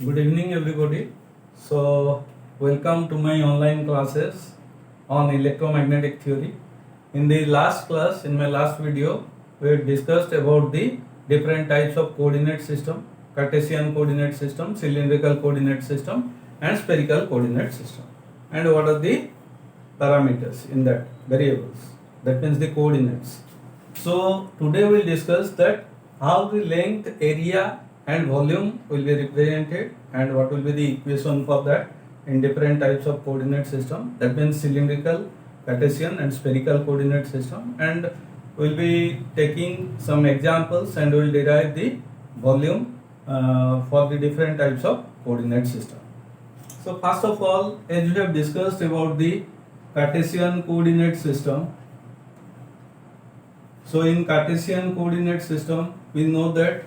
Good evening, everybody. So, welcome to my online classes on electromagnetic theory. In the last class, in my last video, we discussed about the different types of coordinate system: Cartesian coordinate system, cylindrical coordinate system, and spherical coordinate system. And what are the parameters in that variables? That means the coordinates. So today we'll discuss that how the length, area and volume will be represented and what will be the equation for that in different types of coordinate system. That means cylindrical, Cartesian and spherical coordinate system, and we'll be taking some examples and we'll derive the volume for the different types of coordinate system. So first of all, as we have discussed about the Cartesian coordinate system, so in Cartesian coordinate system, we know that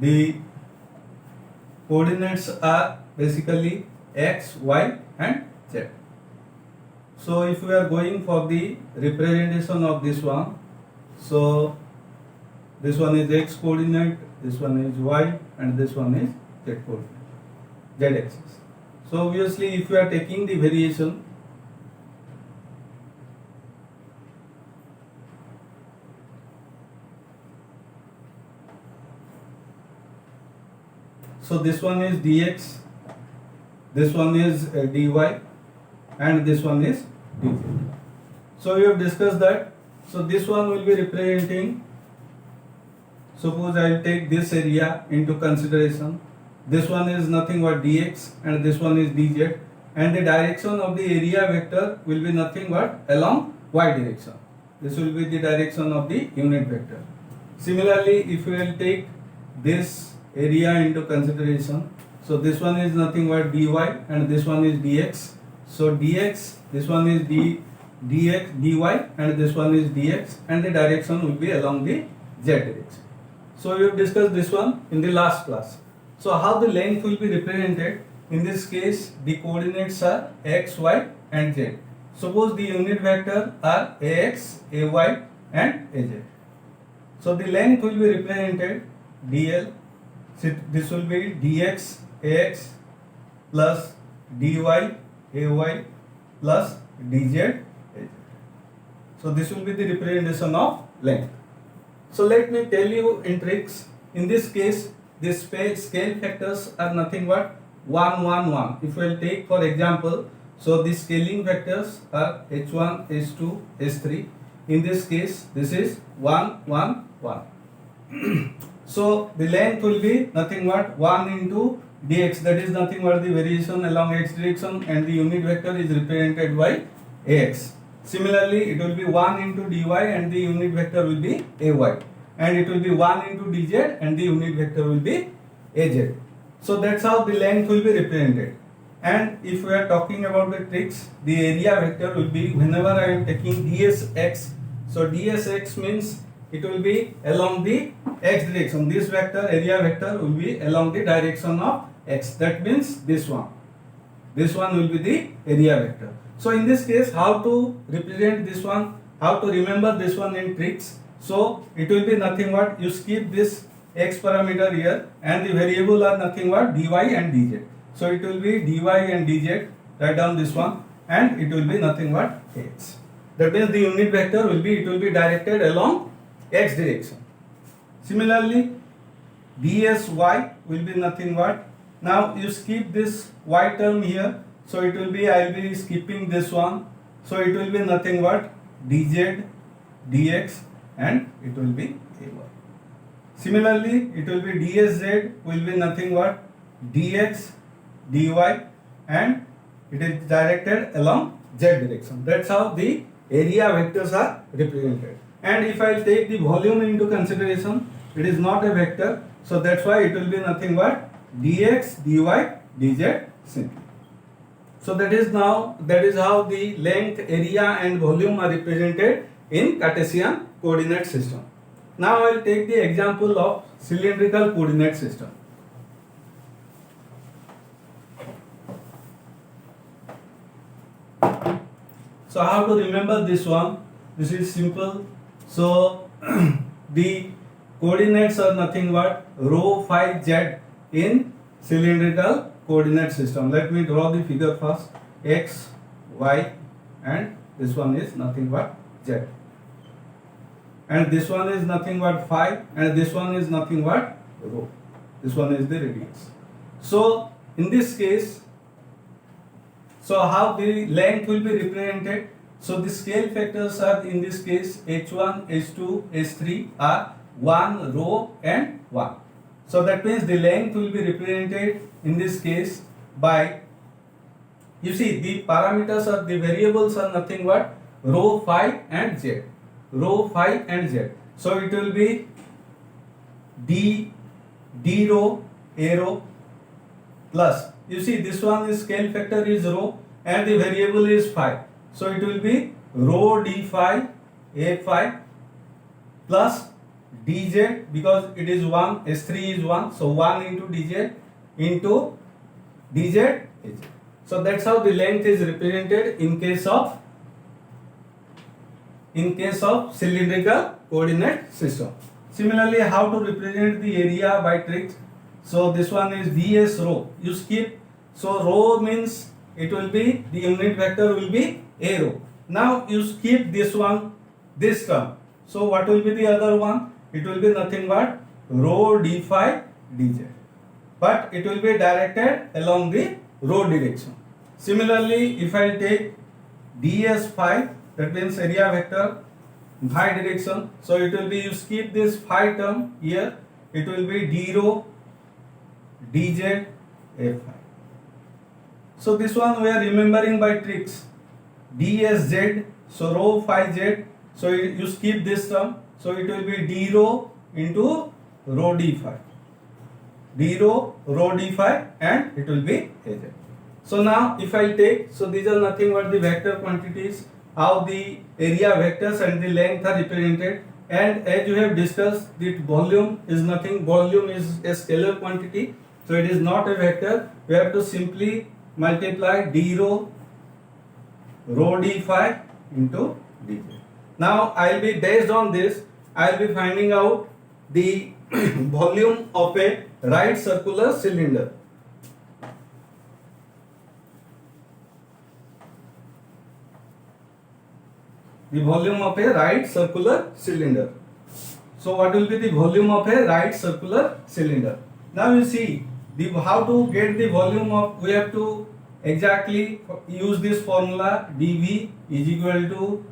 the coordinates are basically x, y and z. So if we are going for the representation of this one, so this one is x coordinate, this one is y and this one is z coordinate, z axis. So obviously if we are taking the variation, so this one is dx, this one is dy and this one is dz. So we have discussed that. So this one will be representing, suppose I will take this area into consideration. This one is nothing but dx and this one is dz, and the direction of the area vector will be nothing but along y direction. This will be the direction of the unit vector. Similarly, if we will take this area into consideration, so this one is nothing but dy and this one is dx. So dx, this one is dx, dy and this one is dx, and the direction will be along the z direction. So we have discussed this one in the last class. So how the length will be represented? In this case, the coordinates are x, y and z. Suppose the unit vector are ax, ay and az. So the length will be represented dl. So this will be dx ax plus dy ay plus dz az. So this will be the representation of length. So let me tell you in tricks. In this case, the scale factors are nothing but 1, 1, 1. If we will take for example, so the scaling factors are h1, h2, h3. In this case, this is 1, 1, 1. So the length will be nothing but 1 into dx, that is nothing but the variation along x direction, and the unit vector is represented by ax. Similarly, it will be 1 into dy and the unit vector will be ay, and it will be 1 into dz and the unit vector will be az. So that's how the length will be represented. And if we are talking about the tricks, the area vector will be, whenever I am taking dsx, so dsx means it will be along the x direction. This vector, area vector, will be along the direction of x. That means this one. This one will be the area vector. So in this case, how to represent this one? How to remember this one in tricks? So it will be nothing but you skip this x parameter here, and the variable are nothing but dy and dz. So it will be dy and dz. Write down this one, and it will be nothing but x. That means the unit vector will be, it will be directed along x direction. Similarly, dsy will be nothing but, now you skip this y term here, so it will be, I will be skipping this one, so it will be nothing but dz, dx and it will be ay. Similarly, it will be dsz will be nothing but dx, dy and it is directed along z direction. That's how the area vectors are represented. And if I take the volume into consideration, it is not a vector, so that's why it will be nothing but dx, dy, dz simply. So that is how the length, area and volume are represented in Cartesian coordinate system. Now I will take the example of cylindrical coordinate system. So how to remember this one? This is simple. So the coordinates are nothing but rho phi z in cylindrical coordinate system. Let me draw the figure first. X, Y, and this one is nothing but Z. And this one is nothing but phi, and this one is nothing but rho. This one is the radius. So in this case, so how the length will be represented? So the scale factors are in this case h1, h2, h3 are 1, rho and 1. So that means the length will be represented in this case by, you see the parameters or the variables are nothing but rho, phi and z. Rho, phi and z. So it will be d rho, a rho plus, you see this one is scale factor is rho and the variable is phi. So it will be rho d phi, a phi plus dz, because it is 1, s3 is 1, so 1 into dz into dz is. So that's how the length is represented in case of cylindrical coordinate system. Similarly, how to represent the area by tricks? So this one is vs rho. You skip. So rho means it will be, the unit vector will be a rho. Now you skip this one, this term. So what will be the other one? It will be nothing but rho d phi dz. But it will be directed along the rho direction. Similarly, if I take ds phi, that means area vector phi direction. So it will be, you skip this phi term here. It will be d rho dz a phi. So this one we are remembering by tricks. dsz, so rho phi z. So you skip this term. So it will be d rho into rho d phi. D rho d phi, and it will be az. So now if I take, so these are nothing but the vector quantities, how the area vectors and the length are represented. And as you have discussed, the volume is nothing, volume is a scalar quantity. So it is not a vector. We have to simply multiply d rho d phi into dz. Now I will be, based on this, I will be finding out the volume of a right circular cylinder. The volume of a right circular cylinder. So what will be the volume of a right circular cylinder? Now you see the how to get the volume of, we have to exactly use this formula, dV is equal to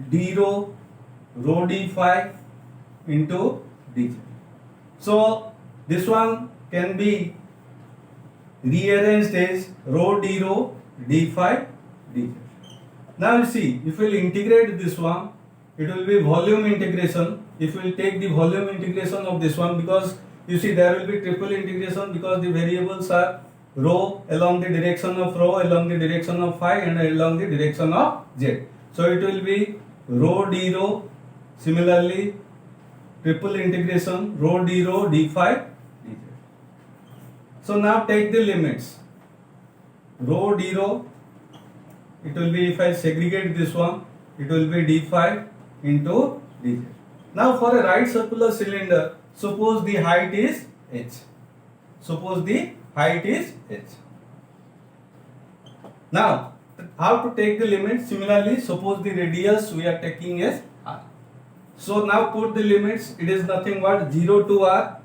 d rho d phi into dz. So this one can be rearranged as rho d phi dz. Now you see, if we will integrate this one, it will be volume integration. If we will take the volume integration of this one, because you see there will be triple integration, because the variables are rho along the direction of rho, along the direction of phi, and along the direction of z. So it will be rho d rho, similarly triple integration rho d phi dz. So now take the limits. Rho d rho, it will be, if I segregate this one, it will be d phi into dz. Now for a right circular cylinder, suppose the height is h. Suppose the height is h. Now how to take the limit? Similarly, suppose the radius we are taking as r. So now put the limits. It is nothing but 0 to r.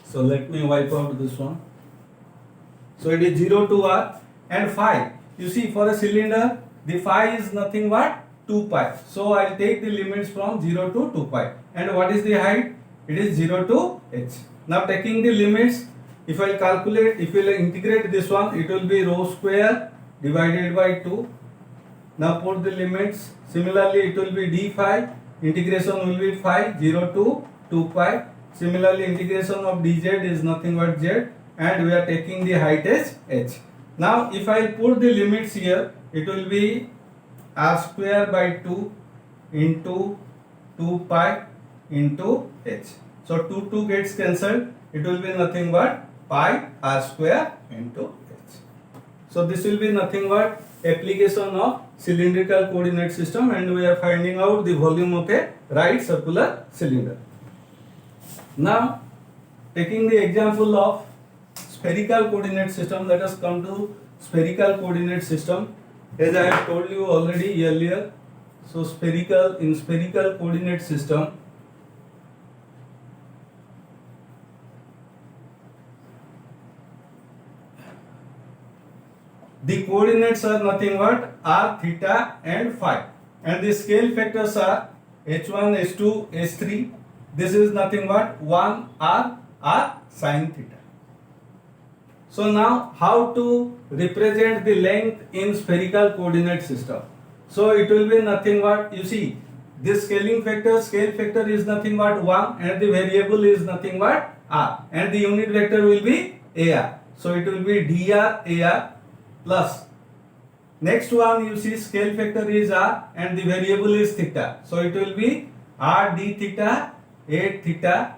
So let me wipe out this one. So it is 0 to r and phi. You see, for a cylinder, the phi is nothing but 2 pi. So I will take the limits from 0 to 2 pi. And what is the height? It is 0 to h. Now taking the limits, if I calculate, if we will integrate this one, it will be rho square divided by 2. Now put the limits. Similarly, it will be d phi. Integration will be phi 0 to 2 pi. Similarly, integration of dz is nothing but z. And we are taking the height as h. Now if I put the limits here, it will be r square by 2 into 2 pi into h. So 2 gets cancelled. It will be nothing but pi r square into h. So this will be nothing but application of cylindrical coordinate system, and we are finding out the volume of a right circular cylinder. Now taking the example of spherical coordinate system. Let us come to spherical coordinate system. As I have told you already earlier, so spherical coordinate system, the coordinates are nothing but r, theta and phi, and the scale factors are h1, h2, h3. This is nothing but 1 r sin theta. So now how to represent the length in spherical coordinate system? So it will be nothing but, you see, this scale factor is nothing but 1 and the variable is nothing but r, and the unit vector will be ar. So it will be dr ar plus, next one you see scale factor is r and the variable is theta. So it will be r d theta 8 theta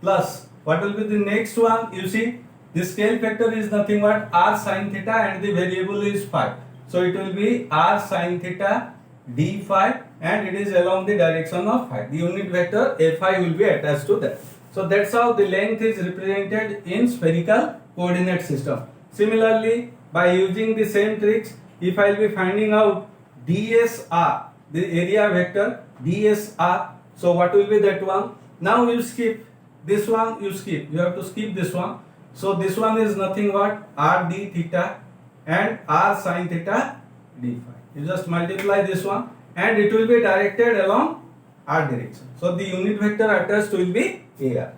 plus, what will be the next one? You see, the scale factor is nothing but r sin theta and the variable is phi. So it will be r sin theta d phi, and it is along the direction of phi. The unit vector a phi will be attached to that. So that's how the length is represented in spherical coordinate system. Similarly, by using the same tricks, if I will be finding out dsr, the area vector dsr, so what will be that one? Now you skip this one, you have to skip this one. So this one is nothing but r d theta and r sin theta d phi. You just multiply this one and it will be directed along r direction. So the unit vector attached will be ar.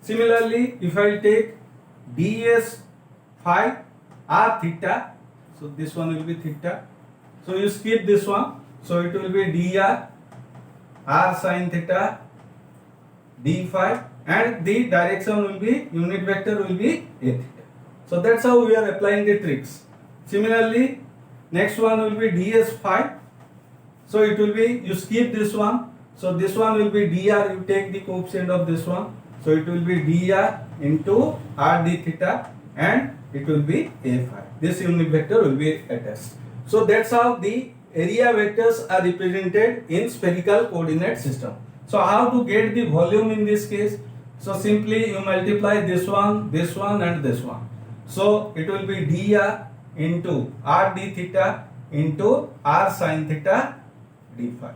Similarly, if I take ds phi r theta, so this one will be theta. So you skip this one. So it will be dr r sin theta d phi, and the direction will be, unit vector will be a theta. So that's how we are applying the tricks. Similarly, next one will be ds phi. So it will be, you skip this one. So this one will be dr, you take the coefficient of this one. So it will be dr into r d theta, and it will be a phi. This unit vector will be attached. So that's how the area vectors are represented in spherical coordinate system. So how to get the volume in this case? So simply you multiply this one and this one. So it will be dr into r d theta into r sin theta d phi.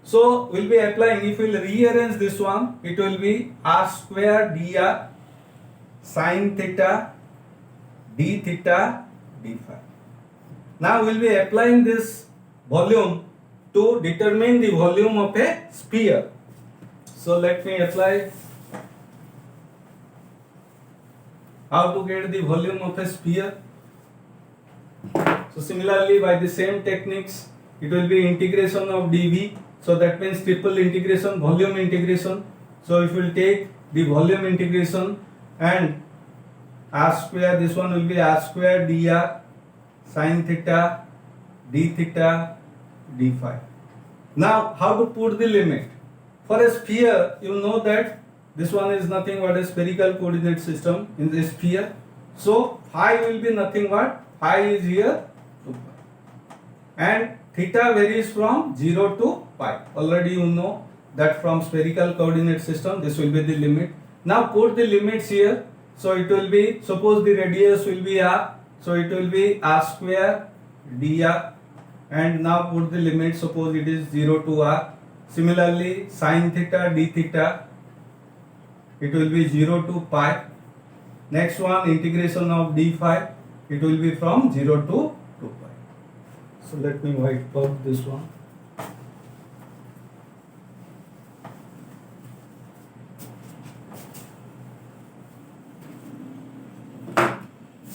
So we'll be applying, if we'll rearrange this one, it will be r square dr sin theta d theta d phi. Now we'll be applying this volume to determine the volume of a sphere. So let me apply how to get the volume of a sphere. So similarly, by the same techniques, it will be integration of dv. So that means triple integration, volume integration. So if we will take the volume integration and r square, this one will be r square dr sin theta d theta d phi. Now how to put the limit? For a sphere, you know that this one is nothing but a spherical coordinate system in the sphere. So phi will be nothing but, phi is here 2 pi, and theta varies from 0 to pi. Already you know that from spherical coordinate system this will be the limit. Now put the limits here. So it will be, suppose the radius will be r, so it will be r square dr, and now put the limit, suppose it is 0 to r. Similarly, sin theta d theta, it will be 0 to pi. Next one, integration of d phi, it will be from 0 to 2 pi. So let me white out this one.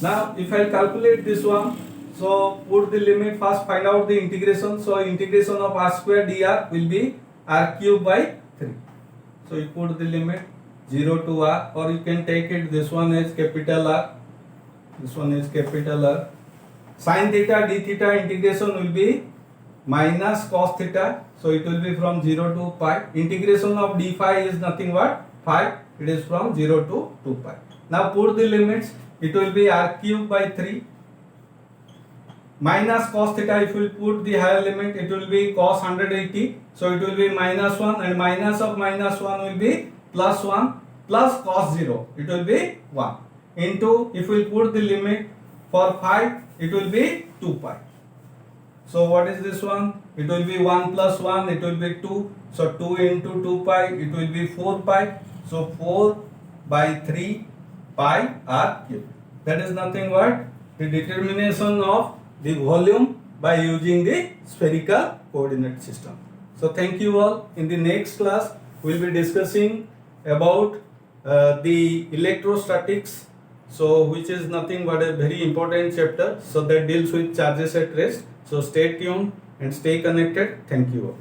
Now if I calculate this one, so put the limit, first find out the integration. So integration of r square dr will be r cube by 3. So you put the limit 0 to r, or you can take it, this one is capital R, this one is capital R. Sin theta d theta integration will be minus cos theta, so it will be from 0 to pi. Integration of d phi is nothing but phi, it is from 0 to 2 pi. Now put the limits, it will be r cube by 3 minus cos theta. If you put the higher limit, it will be cos 180, so it will be minus 1, and minus of minus 1 will be plus 1. plus cos 0, it will be 1, into, if we put the limit for 5, it will be 2 pi. So what is this one? It will be 1 plus 1, it will be 2. So 2 into 2 pi, it will be 4 pi. So 4 by 3 pi r cube. That is nothing but the determination of the volume by using the spherical coordinate system. So thank you all. In the next class, we will be discussing about the electrostatics, so which is nothing but a very important chapter, so that deals with charges at rest. So stay tuned and stay connected. Thank you all.